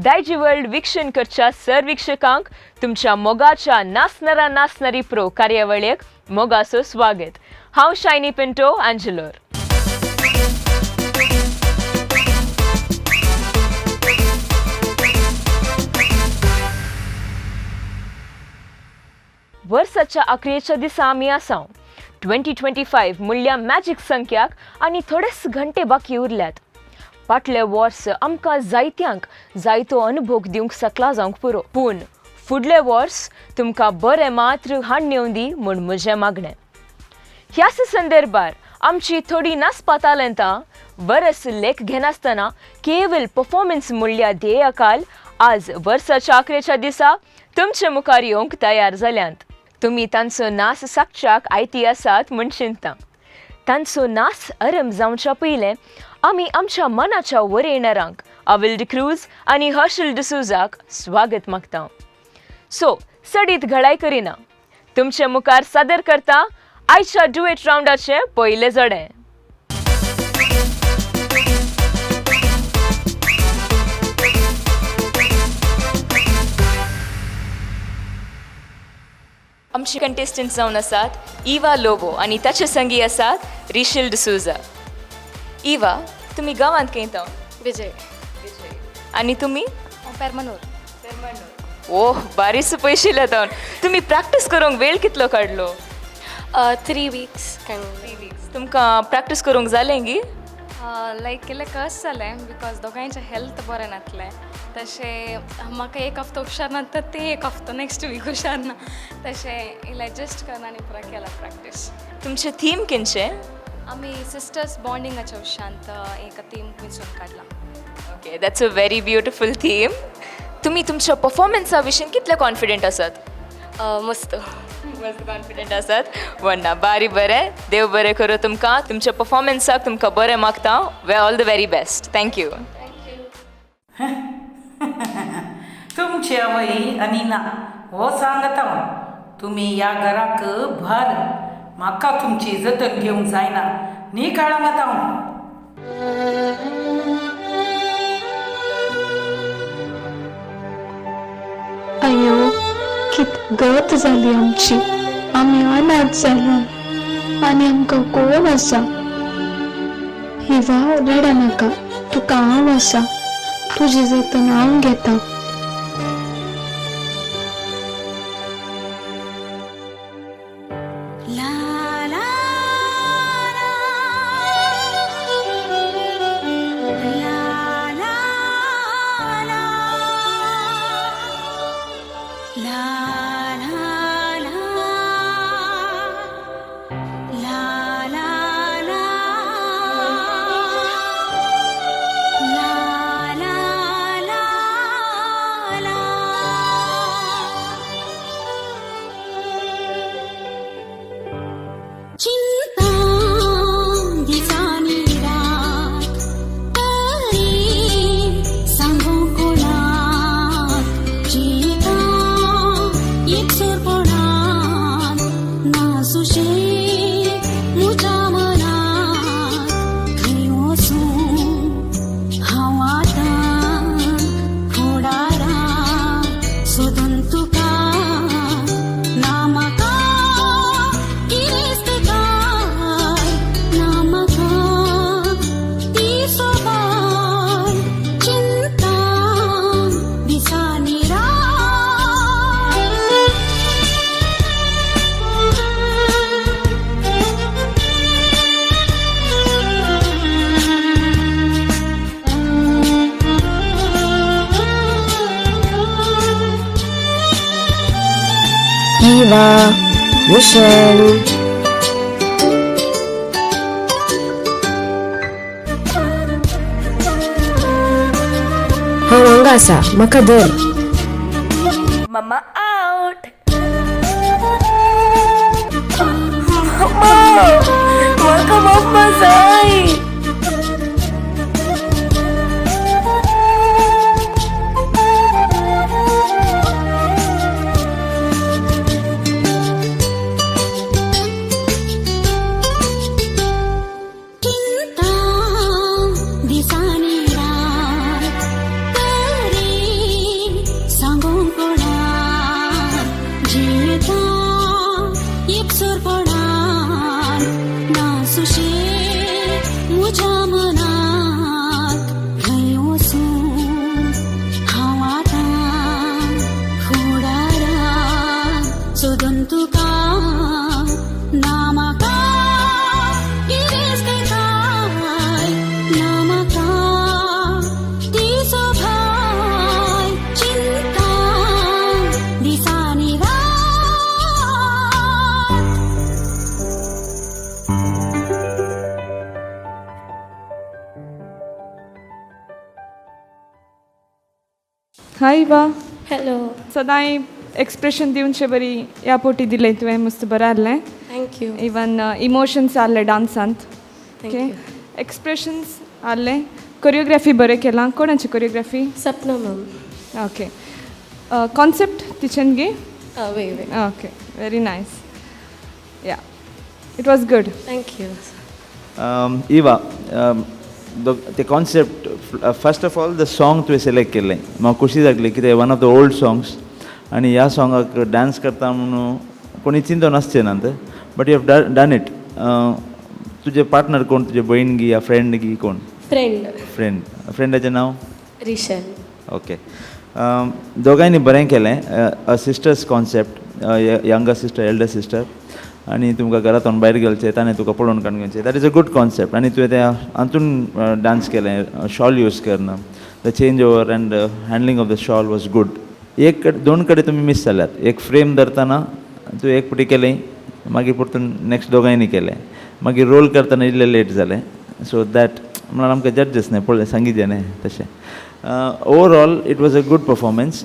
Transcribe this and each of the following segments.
दायजी world विक्षण करच्या सर्वीक्षकांक तुमच्या मोगाच्या नासणारा नासणारी प्रो कार्यावळीक मोगाचो स्वागत. हांव शायनी पिंटो अँजलोर. वर्साच्या अखेरच्या दिसा आमी आसाव. 2025 म्हणल्या मॅजिक संख्याक आनी थोडेच घंटे बाकी उरल्यात. फाटले वर्स आमकां जायत्यांक जायतो अनुभव दिवंक शकला जावंक पुरो. पूण फुडले वर्स तुमकां बरें मात्र हाड नेवन दी म्हूण म्हजें मागणें. ह्याच संदर्भार आमची थोडी नासपातालंतां बरस लेख घेनासतना केवळ परफॉर्मन्स म्हणल्या ध्येयकाल आज वर्साच्या अखेरच्या दिसा तुमचे मुखार येवंक तयार जाल्यांत. तुमी तांचो नास सागच्याक आयती आसात म्हूण चिंता. तांचो नास आरंभ जावच्या पयलें आमी आमच्या मनाच्या वरेणारांक अविल डिक्रूज आनी हर्षल डिसूजाक स्वागत मागता. सो सडीत घडाय करिना तुमचे मुखार सादर करता आयच्या डुएट रावंडाचें पयलें जोडें. आमची कंटेस्टंट जावन आसात इवा लोबो आनी ताचे संगी आसात रिशल डिसूजा. इवा, तुमी गांवांत खंयता? विजय. आनी तुमी? पेरमानूर. ओह, बारीच पयशे येता. तुमी प्रॅक्टीस करूंक वेळ कितलो काडलो? 3 weeks. 3 weeks. तुमकां प्रॅक्टीस करूंक जालें गी? लायक केलें कस जालें बिकॉज दोगांयचें हेल्थ बरें नासलें. तशें म्हाका एक हफ्तो हुशार ना तर ते एक हफ्तो नेक्स्ट वीक हुशार ना. तशें इलाय जस्ट करना आनी पुरा केला प्रॅक्टीस. तुमचें थीम किंचें? आमी सिस्टर्स बॉन्डिंगाच्या विशयांत एक थीम विंचून काडला. Okay, that's a very beautiful theme. तुमी तुमच्या परफॉर्मन्सा विशीं कितले कॉन्फिडंट आसात? मस्त कॉन्फिडंट आसात. वन्ना बारी बरें. देव बरें करूं तुमकां. तुमच्या परफॉर्मन्साक तुमकां बरें मागता. All the very best. Thank you. तुमची आवय अनिना हो सांगता तुमी ह्या घराक भर म्हाका तुमची जतन घेवंक जायना न्ही काळा माता. अयो कित गत जाली आमची. आमी अनाथ जाल्या आनी आमकां कोण आसा. हिवा रडा नाका, तुका हांव आसा. तुजी जतन हांव घेता. Eva, Michelle. हांव हांगा आसा, म्हाका धर. मम्मा आउट. मम्मा, म्हाका मम्मा जाय. दिसानी रात तरी येता येपसोर पडान ना सुशे म्हज्या मनात खंय वचूं हांव आतां फुडाराक सोदून तुका ना म्हाका गिरेस्त काय ना म्हाका ती सोभाय चिंता दिसांनी रात हाय इवा हॅलो सदांय एक्सप्रेशन दिवनशे बरी ह्या पोटी दिलें तुवें मस्त बरें आहलें थँक्यू इवन इमोशन्स आहले डान्सांत ओके you. एक्सप्रेशन्स आहले कोरियोग्राफी बरें केलां कोणाची choreography Sapna ma'am okay concept तिच्यान गे वे वे ओके वेरी नायस या it was good thank you Eva, the concept, first of all, the song तुवें सिलेक्ट केलें म्हाका खुशी जातली कितें one of the old songs आनी ह्या सॉंगाक डान्स करता म्हणून कोणी चिंतो नासचें ना but you have done it तुजे पार्टनर कोण तुजे भयण गी या फ्रेंड गी कोण फ्रेंड फ्रेंडाचें नांव रिशन ओके दोगांयनी बरें केलें a sisters concept younger sister elder sister आनी तुमकां घरांतून भायर गेलचें ताणें तुका पळोवन काडून घेवचें that is a good concept आनी तुवें त्या हातून डान्स केलें शॉल यूज करना the change over and handling of the shawl was good दोन कडेन तुमी मिस जाल्यात एक फ्रेम धरतना तुवें एक पुटी केलें मागीर परतून नॅक्स्ट दोगांयनी केलें मागीर रोल करतना इल्लें लेट जालें सो दॅट म्हणून आमकां जड्जस न्हय पळय सांगितलें न्हय तशें overall it was a good performance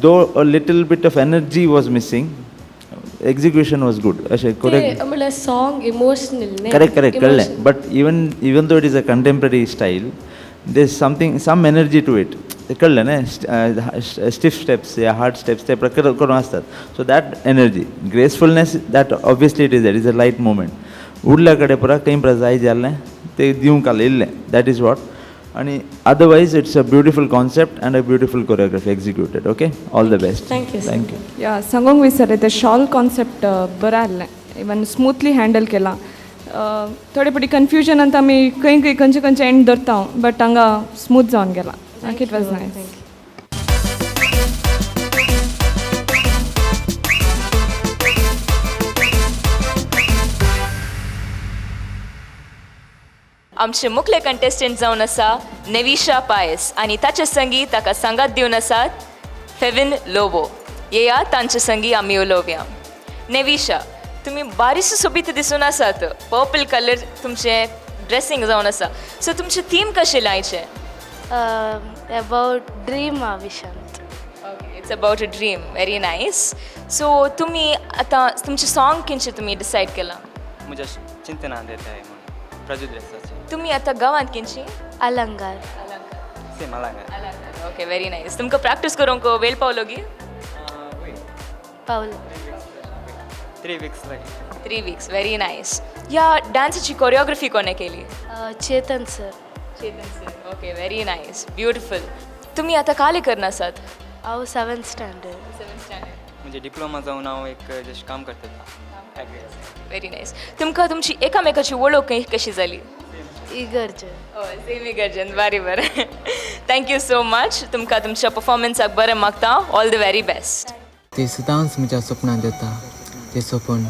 though a little bit of energy was missing execution was good अशें correct म्हणल्यार सॉंग इमोशनल correct कळ्ळें but even though it is a contemporary style there's some energy to it कळ्ळें न्हय stiff steps या hard steps ते प्रकार करून आसतात so that energy gracefulness that obviously it is a light moment उरल्या कडेन पुरा खंय जाय जाल्लें ते दिवंक आसलें इल्लें that is what आणि otherwise it's a beautiful concept and a beautiful choreography executed okay all the best Thank you, sir. thank you या सांगूंक विसरलें तें शॉल कॉन्सेप्ट बरें आहलें इवन स्मुथली हँडल केलां थोडे फावटी कन्फ्युजनांत आमी खंय खंयचे एंड धरता बट हांगा स्मूथ जावन गेला इट वॉज नायस आमचे मुखले कंटेस्टंट जावन आसा नेविशा पायस आनी ताचे संगी ताका सांगात दिवन आसात फेविन लोबो येया तांचे संगी आमी उलोवया नेविशा तुमी बारीस सोबीत दिसून आसात पर्पल कलर तुमचे ड्रेसींग जावन आसा सो तुमचे थीम कशें लायचे अबाउट ड्रीम विशांत okay it's about a dream very nice so तुमी आतां तुमचे सॉंग खंयचे तुमी डिसायड केलां मुझे चिंतना देता है प्रजुद्रेसाचे तुमी आतां गांवांत खंयची अलंगार सेम अलंगार ओके वेरी नायस तुमकां प्रॅक्टीस करूंक वेळ पावलो गी पावलो 3 weeks लागे 3 weeks वेरी नायस ह्या डान्साची कोरियोग्राफी कोणे केली Chetan sir okay very nice beautiful तुमी आतां काले करनासात हांव 7th स्टँडर्ड म्हणजे डिप्लोमा जावन हांव एक जस्ट काम करता वेरी नायस तुमकां तुमची एकामेकाची वळख कशी जाली इगर्जन सेम इगर्जन बरें थँक्यू सो मच तुमकां तुमच्या परफॉर्मन्साक बरें मागता ऑल द वेरी बेस्ट ते सदांच म्हज्या सपनांत येता ते सपन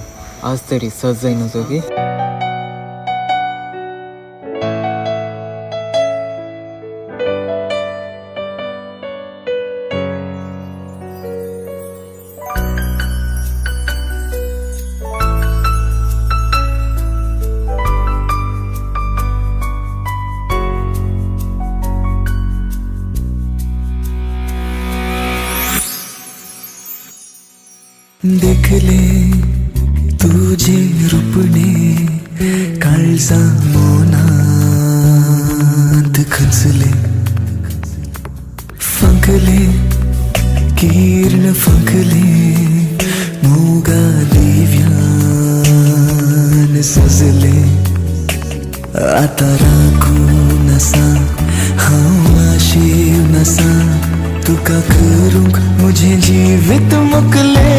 आज तरी सज जाय नजो गे देख ले तुझे रूपने काळजा मोनात खचले फंकले किरण फंकले मोगा दिव्यान सजले आता राखून असा हांव आशीव नसा तुका करूंक मुझे जीवित मोकले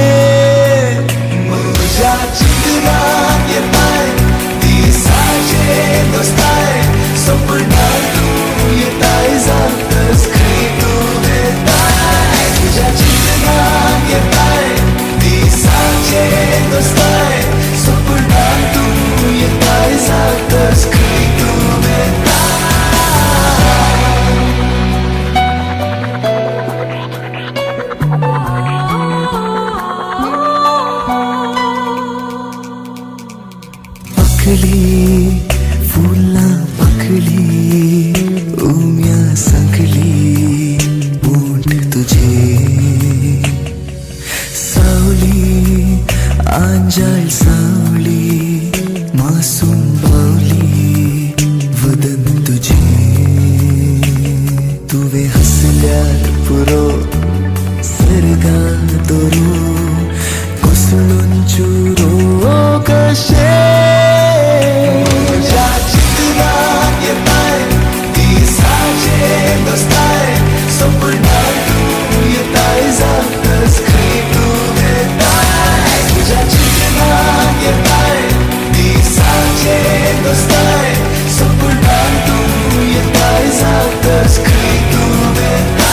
लागली फुलां पाकळी उम्या सांगली पोट तुझे सावली आंजाळ सावली मासूम बावली वदन तुझे तुवे हसल्यार पुरो सर्गा दोरू कोसळून चुरो कशे ज्या चित्रात येताय ती साजे दोस्ताय सपनात तू येताय जातस खंय तू येताय तुझ्या चित्रात येताय ती साजे दोस्ताय सपनात तू येताय जातस खंय तू येताय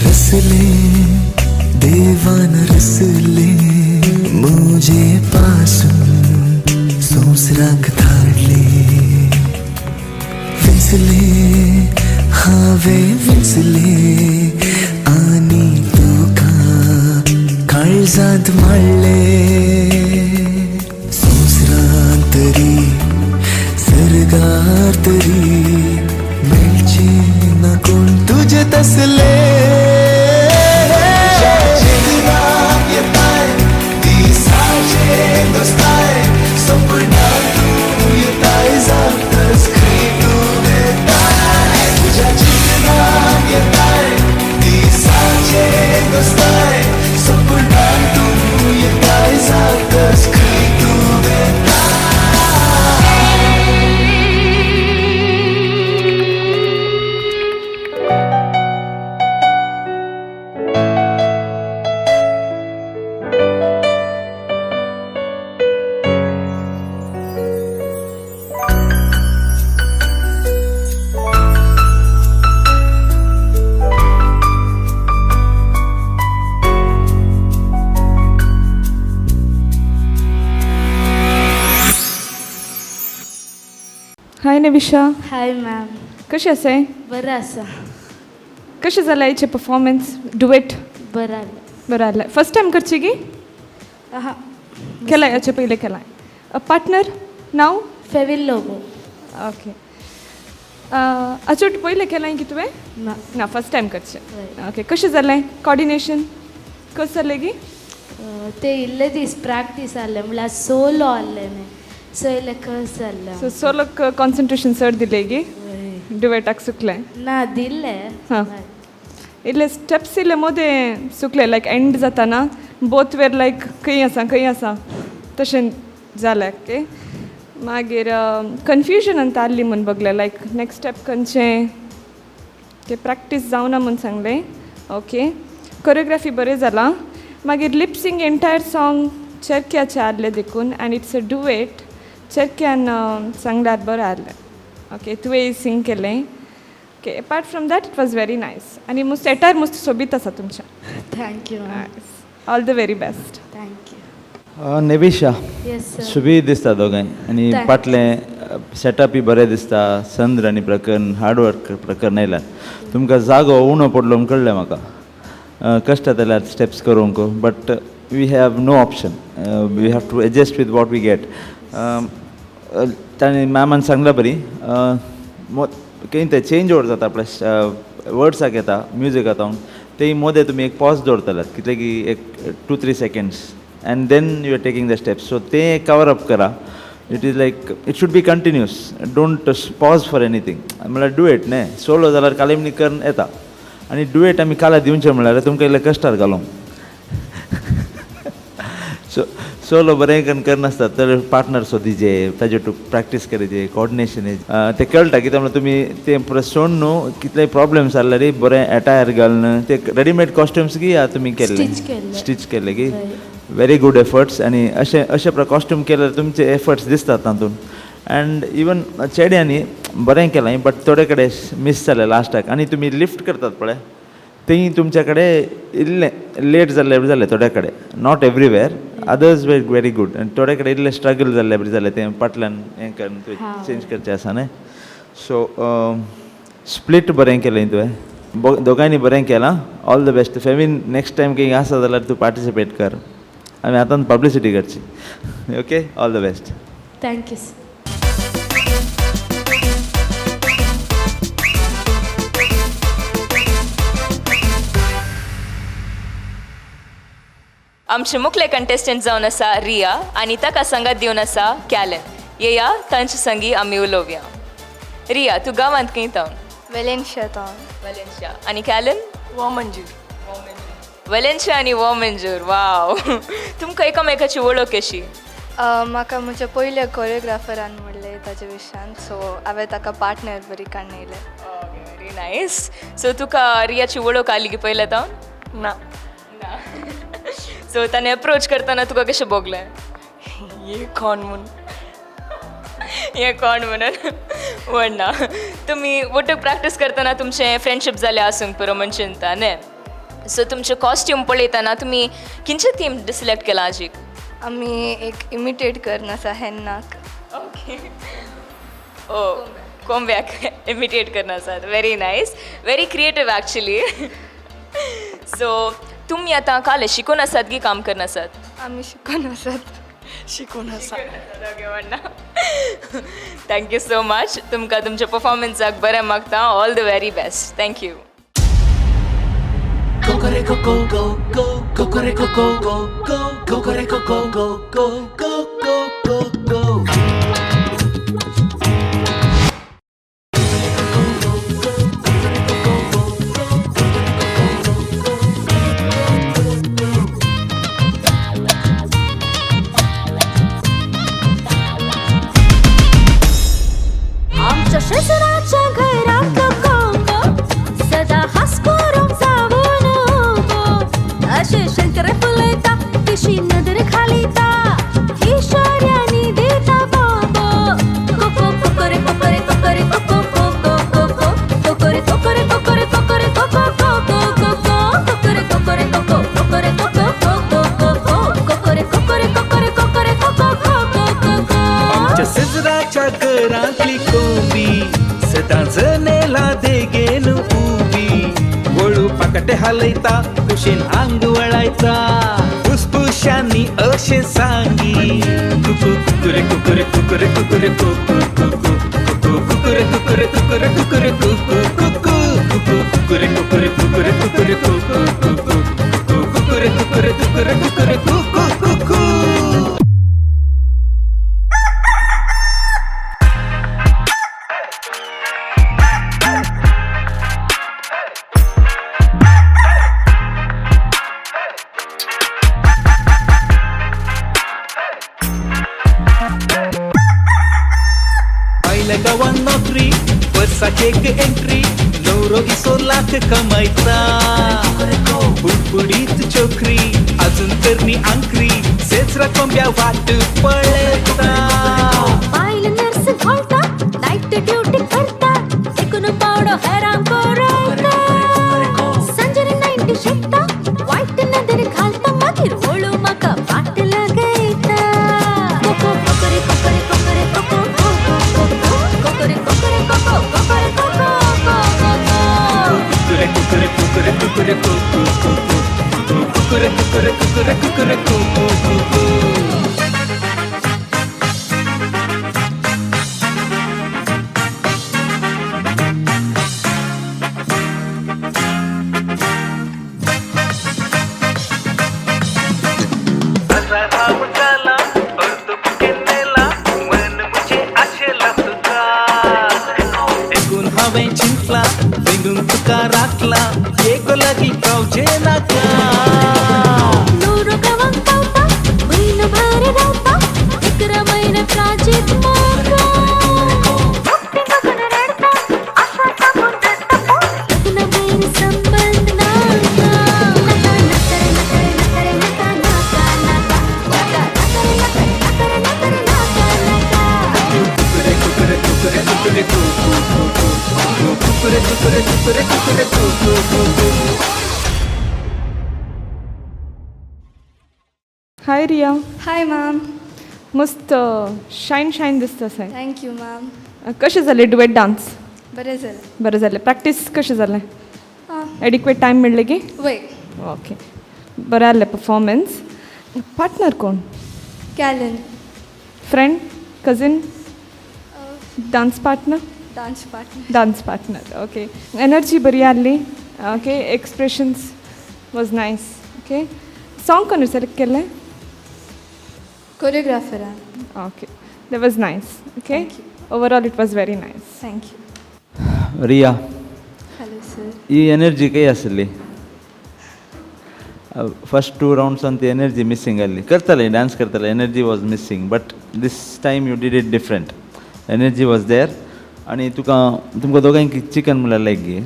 रसले देवान रसले मुझे पासून संसराक धाडले विंचले हावे विंचले आनी तुका काळजांत मारले संसरांत तरी सर्गार तरी मेळचे ना कोण तुझे तसले येताय ती साजे दोस्ताय सपनात तू येताय जातस खंय तू येताय तुझ्या चित्रात येताय ती साजे दोस्ताय सपनात तू येताय जातस खंय तू येताय हाय नविशा, हाय मॅम, कशें आसाय? बरं आसा. कशें जालें हेचें परफॉर्मन्स डुएट? बरं आलं. बरं आलें. फर्स्ट टायम करची गी? आहा, केलाय हेचे पयलें केलाय. पार्टनर नाव? फेविल लोगो. ओके. अचूट पयलें केलाय की तुवें? ना फर्स्ट टायम करचें. हय. ओके. कशें जालें कॉर्डिनेशन? कशें जालें गी? ते इल्ले दीस प्रॅक्टीस आसलें म्हणल्यार सोलो आसलें न्ही सो इल्लें कस जाल्लें. सो सोलोक कॉन्सन्ट्रेशन चड दिलें गी? डुएटाक सुकलें? ना दिल्लें. हां. इल्ले स्टेप्स इल्ले मोदें सुकले लायक एंड जाताना बोथ वेर लायक खंय आसा तशें जालें. ओके. मागीर कन्फ्युजन अंत आसली म्हूण बगलें लायक नेक्स्ट स्टेप खंयचें ते प्रॅक्टीस जावना म्हूण सांगलें. ओके. कोरियोग्राफी बरें जाला. मागीर लिपसिंग एंटायर सॉंग चेरक्याचें आसलें देखून आनी इट्स अ डुएट. चेरक्यान सांगल्यार बरें आसलें. ओके. तुवें सिंग केलें. Okay. Apart from that it was very nice. आनी मस्त एटायर मस्त सोबीत आसा तुमच्या. Thank you. All the very best. Thank you. नेविशा, येस सर. सुबीत दिसता दोगांय आनी Thank- फाटलें सेटअपय बरें दिसता. संद्र आनी प्रकरण हार्डवर्क प्रकरण आयल्यार तुमकां जागो उणो पडलो म्हूण कळ्ळें म्हाका. कश्ट जाल्यार स्टेप्स करूंक but we have no option. We have to adjust with what we get. ताणें मॅमान सांगला बरी खंय ते चेंज ओवर जाता आपल्या वर्ड्साक येता म्युजीक आतां ते मोदे तुमी एक पॉज दवरतल्यात कितले की एक 2-3 seconds and then you are taking the steps. So ते कवर अप करा. It is like it should be continuous. Don't pause for anything. म्हळ्यार डुएट न्ही सोलो जाल्यार कालेमनी करून येता आनी डुएट आमी काला दिवचें म्हळ्यार तुमकां इल्लें कश्टार घालूंक. सो सोलो बरें करून करनासतात तर पार्टनर सोदीचे ताजे टू प्रॅक्टीस करचे कॉर्डिनेशन ते कळटा कित्याक म्हळ्यार तुमी ते सोडून न्हू कितले प्रॉब्लेम्स जाल्यार बरें एटायर घालून ते रेडीमेड कॉस्ट्युम्स की तुमी केल्ले स्टिच केल्ले की व्हेरी गूड एफर्ट्स. आनी अशें कॉस्ट्यूम केल्यार तुमचे एफर्ट्स दिसतात तातूंत. अँड इवन चेड्यांनी बरें केलां बट थोडे कडेन मिस जालें लास्टाक. आनी तुमी लिफ्ट करतात पळय तें तुमचे कडेन इल्लें लेट जाल्लें थोडे कडेन not everywhere. Others were very good. आनी थोडे कडेन इल्लें स्ट्रगल जाल्लें बरें जालें तें फाटल्यान हें करून चेंज करचें आसा न्ही. सो स्प्लिट बरें केलें तुवें दोगांयनी बरें केलां all the best famine next time कितें आसा जाल्यार तूं पार्टिसिपेट कर आमी आतां पब्लिसिटी करची okay all the best thank you आमचे मुखले कंटेस्टंट जावन आसा रिया आनी ताका संगत दिवन आसा कॅलन येया तांचे संगी आमी उलोवया रिया तूं गांवांत खंय तावन वेलेन्शिया टावन वेलेन्शिया आनी कॅलन वॉमंजूर वेलेन्शिया आनी वॉमेंजूर वाव तुमकां एकामेकाची वळख कशी म्हाका म्हज्या पयल्या कोरियोग्राफरान म्हणलें ताचे विशयान सो हांवें ताका पार्टनर बरी काडून येयलें व्हेरी नायस सो तुका रियाची वळख आली की पयल्या तावन ना सो ताणें अप्रोच करतना तुका कशें भोगलें हे कोण म्हूण हें कोण म्हणून म्हणना तुमी वटूक प्रॅक्टीस करतना तुमचें फ्रेंडशीप जालें आसूंक पुरो म्हणचिंता न्ही सो तुमचे कॉस्ट्यूम पळयतना तुमी खंयचे थीम सिलेक्ट केला आजीक आमी एक इमिटेट करन आसा हेन्नाक ओके ओ कोंब्याक इमिटेट करना आसात very nice very creative actually so तुमी आतां काले शिकून आसात की काम करन आसात आमी शिकून आसात शिकून आसा ओके म्हणना थँक्यू सो मच तुमकां तुमच्या परफॉर्मन्साक बरें मागता all the very best thank you Kokoreko go go go kokoreko go go go kokoreko go go go go go go go आमच्या शेजाराच्या घरात कोंबो सदा हसकरून जाऊन उभो असे शंकर फुलता तिशी नजर खालीता इशाऱ्यानी देता बाबो कोको कोकोरे कोकोरे कोकोरे कोको कोको कोको कोकोरे कोकोरे कोकोरे कोकोरे कोको कोको कोको कोकोरे कोकोरे कोको कोकोरे कोको कोको कोकोरे कोकोरे कोकोरे कोकोरे कोको कोको आमच्या शेजाराच्या घरातली कोंबी सदा जनेला देगेन उभी वळू पाकटे हालयता कुशीन आंग वळायचा फुसफुशांनी अशें सांगी कुकू कुकुरे कुकुरे कुकुरे कुकुरे कुकू कुकू कुकू कुकुरे कुकुरे कुकुरे कुकुरे कुकू कुकू कुकू कुकुरे कुकुरे कुकुरे कुकुरे कुकू कुकू कुकू कुकुरे कुकुरे कुकुरे कुकुरे कुकू कुकू गावान नोकरी वर्साची एक एंट्री नवरो इसो लाख कमायचा बुडबुडीत चोकरी अजून तर नी आंकरी सेचरा कोंब्या वाट पळयता बायल नर्स घालता नाईट ड्युटी करता एकूण पावडो हैराण करता संजर नाईट शिकता वाईट नदर घालता मागीर वळू म्हाका वाट लागयता कोको कोकोरे कोकोरे कोकोरे कोको कोकोरे कोकोरे कोको कोकोरे कोको कुकुरे कुकुरे कुकुरे कुकुरे कुकू कुकू कुकुरे कुकुरे कुकुरे कुकुरे कुकू कुकू चिंतला बेंगून तुका राखला एक लागी पावचे नाका नूरो गावांक पावता म्हयनो भर रावता इकरा म्हयने प्राचीत मोगा भक्ती बघून रडता आशा टाकून रडता लग्न बैर संबंध नाका नका नकरे नकरे नकरे नका नाका नाका नाका नकरे नकरे नकरे नकरे नाका कुकुरे कुकुरे कुकुरे कुकुरे कुकू कुकू कुकुरे कुकुरे कुकुरे कुकुरे कुकू कुकू हाय रिया हाय मॅम मस्त शाईन शाईन दिसता साय थँक्यू मॅम कशें जालें डुएट डान्स बरें जालें. बरें जालें. प्रॅक्टीस कशें जालें? एडिक्वेट टायम मेळ्ळें की? वय ओके. बरें आहलें परफॉर्मन्स. पार्टनर कोण? कॅलन friend? Cousin? Dance partner? Dance partner. Dance partner. Okay. Energy बरी आहली. Okay. Expressions was nice. Okay. Song कोणें सिलेक्ट केल्लें? कोरियोग्राफरान. Okay. That was nice. Okay. Overall, it was very nice. Thank you. Riya, hello sir. ही energy काही आसली. First 2 राउंड्सान ती energy missing आसली. करताले डान्स करताले, energy was missing, but this time you did it different. Energy was there. आनी तुमकां दोगांयक chicken म्हणल्यार लायक गे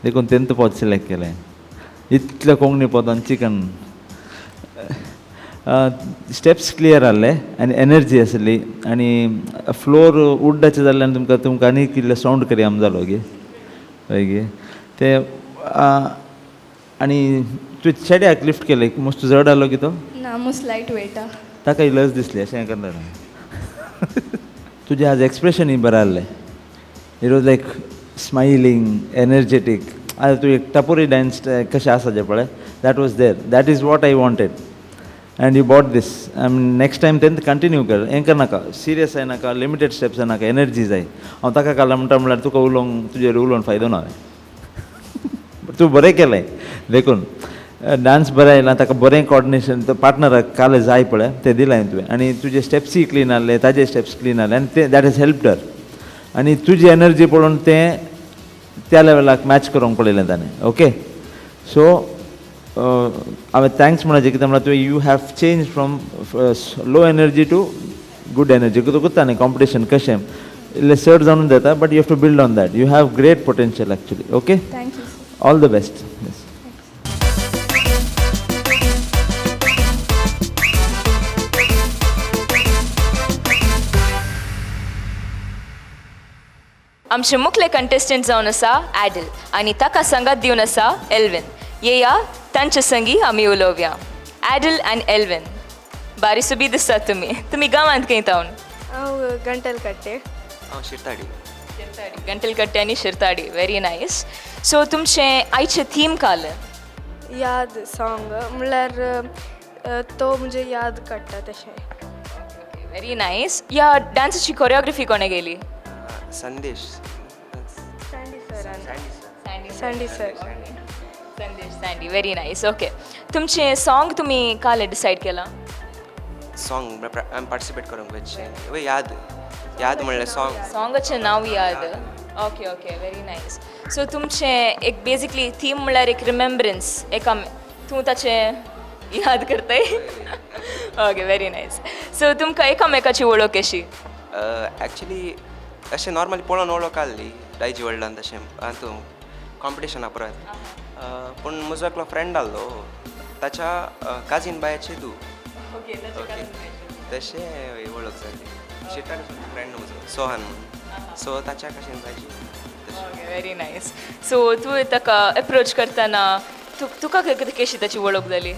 देखून तेंत पद सिलेक्ट केलें. इतल्या कोंकणी पदान चिकन. स्टेप्स क्लियर आहले आनी एनर्जी आसली आनी फ्लोर उड्डाचें जाल्ल्यान तुमकां आनी कितले सावंड करियाम जालो गे हय गे ते. आनी तुवें चेड्याक लिफ्ट केलें मस्त जड आहलो की तो? ना मोस्ट लायट वेटा. ताकाय लज दिसली अशें करना. तुजें आज एक्सप्रेशनूय बरें आहलें. It was like smiling, energetic. आतां तूं एक टपोरी डान्स कशें आसा जें पळय that was there. That is what I wanted. And you bought this. Next time then continue कर. हें करनाका. सिरियस जायनाका. लिमिटेड स्टेप्स जायनाका. एनर्जी जाय. हांव ताका काडला म्हणल्यार तुका तुजेर उलोवन फायदो ना. तूं बरें केलें देखून. डान्स बरें आयलां. ताका बरें कॉर्डिनेशन पार्टनराक काल जाय पळय तें दिलां तुवें. आनी तुजे स्टेप्सूय क्लीन आहले, ताजे स्टेप्स क्लीन आहले आनी तें दॅट इज हेल्प्ड हर. आनी तुजी एनर्जी पळोवन तें त्या लेवलाक मॅच करूंक पळयलें ताणें. ओके. सो हांवें थँक्स म्हणचे कित्याक म्हळ्यार तुवें you have change from low energy to good energy. कोत्ता न्ही कॉम्पिटिशन कशें इल्लें चड जावन जाता but you have to build on that. You have great potential actually. Okay. Thank you. All the best. आमचे मुखले कंटेस्टंट जावन आसा ॲडल आनी ताका संगात दिवन आसा एल्विन. येया तांचे संगी आमी उलोवया. ॲडल अँड एल्विन, बारी सुबी दिसतात तुमी गांवांत खंय तावन? हांव गंटल कट्टे. हांव शिरताडी. गंटल कट्टे आनी शिरताडी. Very nice. सो तुमचें आयचें थीम काल? याद सॉंग म्हणल्यार तो म्हणजे याद काडटा तशें. Very nice. ह्या डान्साची कोरियोग्राफी कोणें केली? संदेश. Sandy sir. Sandy. Very nice. Okay. तुमचें सॉंग तुमी काल डिसायड केलां? सॉंग पार्टिसिपेट करूंक वयचें. वय याद म्हणल्यार सॉंग. सॉंगाचें नांव याद. Okay okay. Very nice. So तुमचें एक बेजिकली थीम म्हणल्यार एक रिमेंब्रन्स. तूं ताचें याद करताय? ओके. Very nice. सो तुमकां एकामेकाची वळख कशी? एक्चुली अशें नॉर्मली पळोवन वळख आहली दायजी व्हडल्यान तशें हातूं कॉम्पिटिशना परत. पूण म्हजो एकलो फ्रेंड आहलो ताच्या काजीन बायाचे तूं तशें वळख जाली. शिटाक फ्रेंड म्हजो सोहन म्हणून. सो ताच्या कशें जायची. Very nice. सो तूं ताका एप्रोच करतना तुका कशी ताची वळख जाली?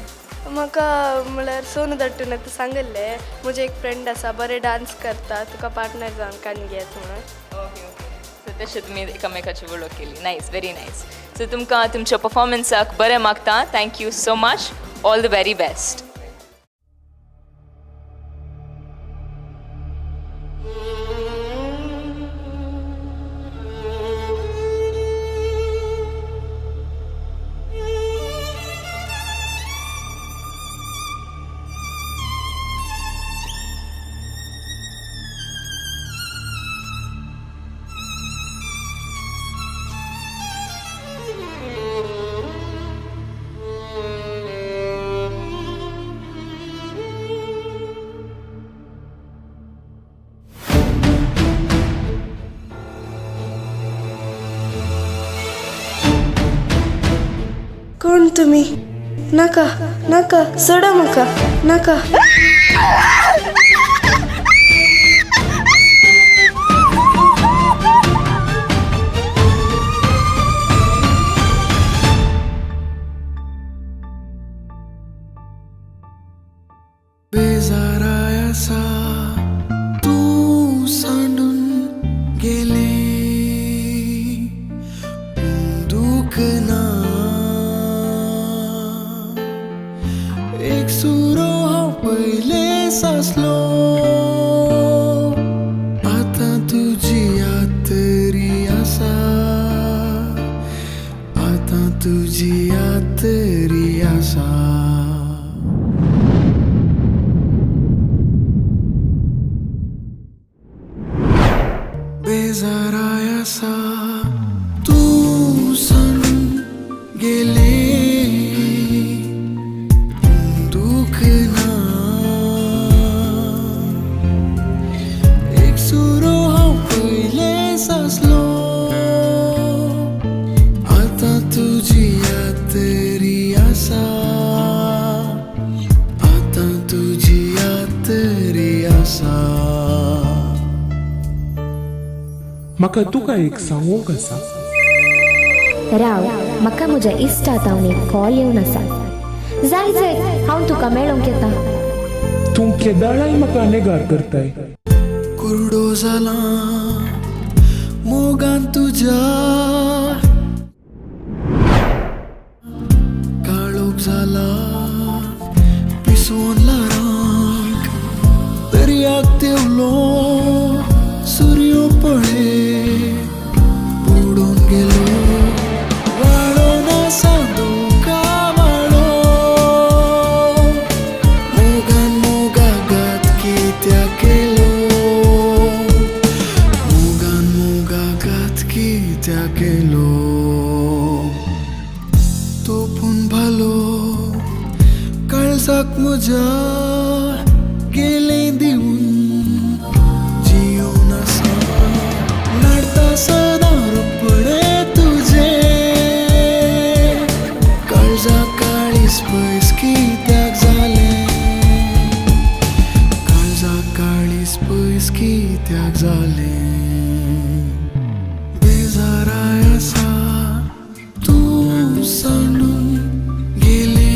म्हाका म्हळ्यार सोनू दट्टून तूं सांगल्लें म्हजें एक फ्रेंड आसा बरें डान्स करता तुका पार्टनर जावन कान घेयात म्हणून. Okay okay. सो तशें तुमी एकामेकाची वळख केली. नायस. Very nice. सो तुमकां तुमच्या परफॉर्मन्साक बरें मागता. Thank you so much. All the very best. कोण तुम्ही? नाका नाका सोडा म्हाका नाका. बेजारायासा तू सांडून गेले. बेजारायासा तू सन गेले दुखना एक सुरो हांव पयले सासलो आता तुजी याद तरी आसा आता तुजी याद तरी आसा म्हाका तुका एक सांगूंक आसा राव म्हाका म्हज्या इश्टांतावन एक कॉल येवन आसा जाय जाय हांव तुका मेळोंक येता तूं केदाराय म्हाका नेगार करताय कुरडो जाला मोगान तुज्या काळोख जाला पिसवून लारांक दर्याक देवलो सूर्यो पळे बुडून गेलो वाळोन आसा दोंगावाळो मोगान मोगाघात कित्याक केलो मोगान मोगाघात कित्याक केलो तोपून भालो काळजाक म्हज्या गेले दिवून जियोन आसा नाडटा सदां रोपडे तुजे काळजाक काळीस पयस कित्याक जालें काळजाक काळीस पयस कित्याक जालें बेजाराय आसा तूं सांडून गेले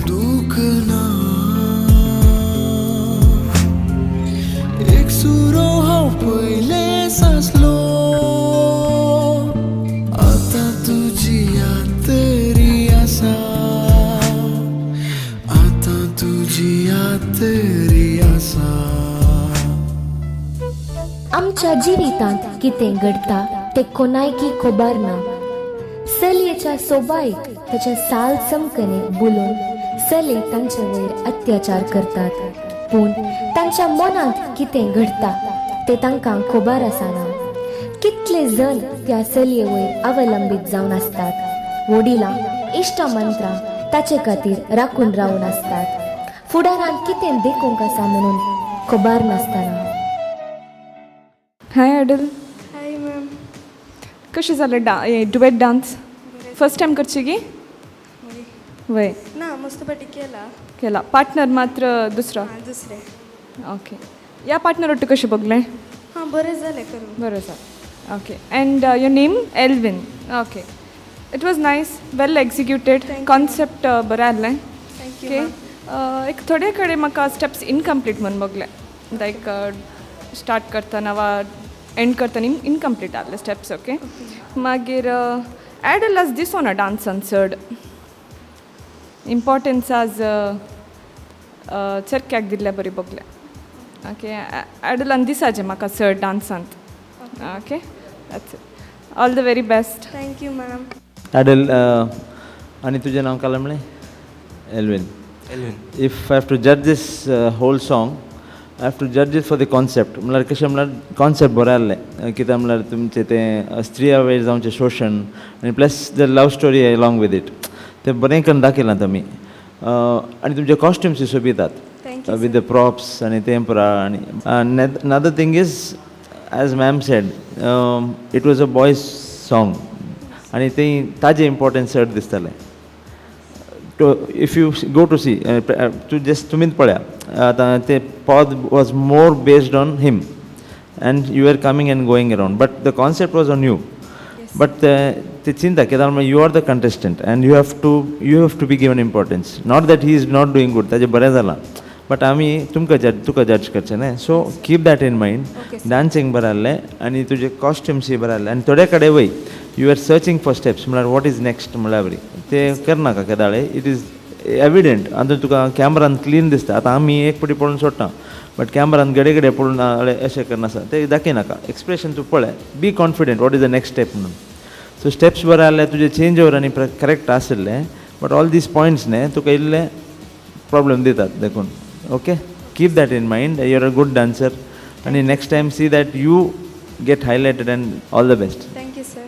दुखना एक सुरो हांव पयले सासलो आता तुजी याद तरी आसा आता तुजी याद तरी आसा आमच्या जिवितांत कितें घडटा तें कोणायकी खबर ना चलयेच्या सोबायक ताच्या साल चमकने बुलोवन चले तांचे वयर अत्याचार करतात पूण तांच्या मनांत कितें घडटा तें तांकां खबर आसना कितले जण त्या चलये वयर अवलंबीत जावन आसतात वडिलां इश्टमंत्रां ताचे खातीर राखून रावन आसतात फुडारांत कितें देखूंक आसा म्हणून खबर नासतना हाय अडल हाय मॅम कशें जालें डुएट डान्स फर्स्ट टायम करची गी वय ना मस्त पाटी केला पार्टनर मात्र दुसरो दुसरे ओके या पार्टनर ಒಟ್ಟು कशें बगलें हां बरें जालें करून बरें जालें okay and your name Elvin okay it was nice well executed concept बरें आहलें ओके एक थोडे कडेन म्हाका स्टेप्स इनकम्प्लीट म्हणून बगले लायक स्टार्ट करतना वा एंड करतना इनकम्प्लीट आहले स्टेप्स ओके मागीर एडलास दिसोना डान्सान चड इम्पॉर्टन्स आज चरक्याक दिल्ले बरी बगले ओके एडलान दिसाचें म्हाका चड डान्सांत okay that's it all the very best thank you ma'am Adel, आणि तुझें नांव काय म्हणलें Alvin if I have to जज दीस hole song I have to जज इट फॉर द कॉन्सेप्ट म्हळ्यार कशें म्हळ्यार कॉन्सेप्ट बरें आहलें कित्याक म्हळ्यार तुमचें तें स्त्रिया वयर जावचें शोशण आनी plus the love story along with it तें बरें करून दाखयलां तुमी आनी तुमचे कॉस्ट्युम्स सोबितात विथ द प्रॉप्स आनी तेंपरा आनी another thing is as ma'am said it was a boys song आनी तें ताजें इम्पॉर्टन्स चड दिसतालें if you go to see तूं जस्ट तुमीच पळया आतां तें पद was more based on him and you are coming and going around but the concept was on you but ते चिंता कित्याक you are the contestant and you have to be given importance not that he is not doing good ताजें बरें जालां but आमी तुका जज करचें न्हय so keep that in mind dancing बरें आहलें आनी तुजे कॉस्ट्युम्सूय बरें आहले आनी थोडे कडेन वय you R searching for steps म्हळ्यार वॉट इज नेक्स्ट म्हळ्यार बरी ते करनाका केदाळे इट इज एविडंट आतां तुका कॅमरान क्लीन दिसता आतां आमी एक फावटी पळोवन सोडटा बट कॅमरान घडे पळोवन अशें करनासा ते दाखयनाका एक्सप्रेशन तूं पळय be confident what is the next step म्हणून सो स्टेप्स बरे आहले तुजे चेंज ओवर आनी करेक्ट आसले बट ऑल दीस पॉयंट्स न्हय तुका इल्ले प्रॉब्लेम दितात देखून okay keep that in mind you are a good dancer आणि next time see that you get highlighted and all the best. Thank you sir.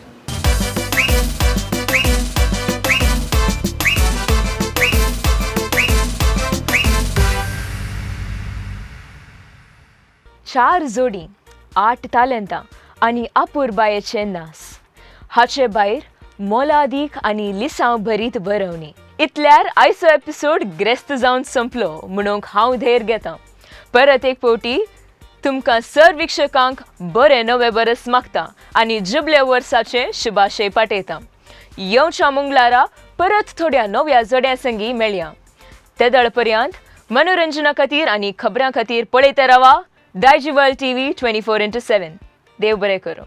चार जोडी, 8 तालंतां आनी अपूर्बायेचे नास. हाचे भायर मोलादीक आनी लिसांव भरीत बरवणी. इतल्यार आयचो एपिसोड ग्रेस्त जावन संपलो म्हणून हांव धैर्य घेतां. परत एक फावटी तुमकां सर्वीक्षकांक बरें नवें बरस मागता आनी जुबले वर्साचे शुभाशय पाठयतां. येवच्या मंगळारा परत थोड्या नव्या जोड्यां संगी मेळया. तेदळ पर्यंत मनोरंजना खातीर आनी खबरां खातीर पळयत रावा दायजी वर्ल्ड TV 24/7. देव बरें करूं.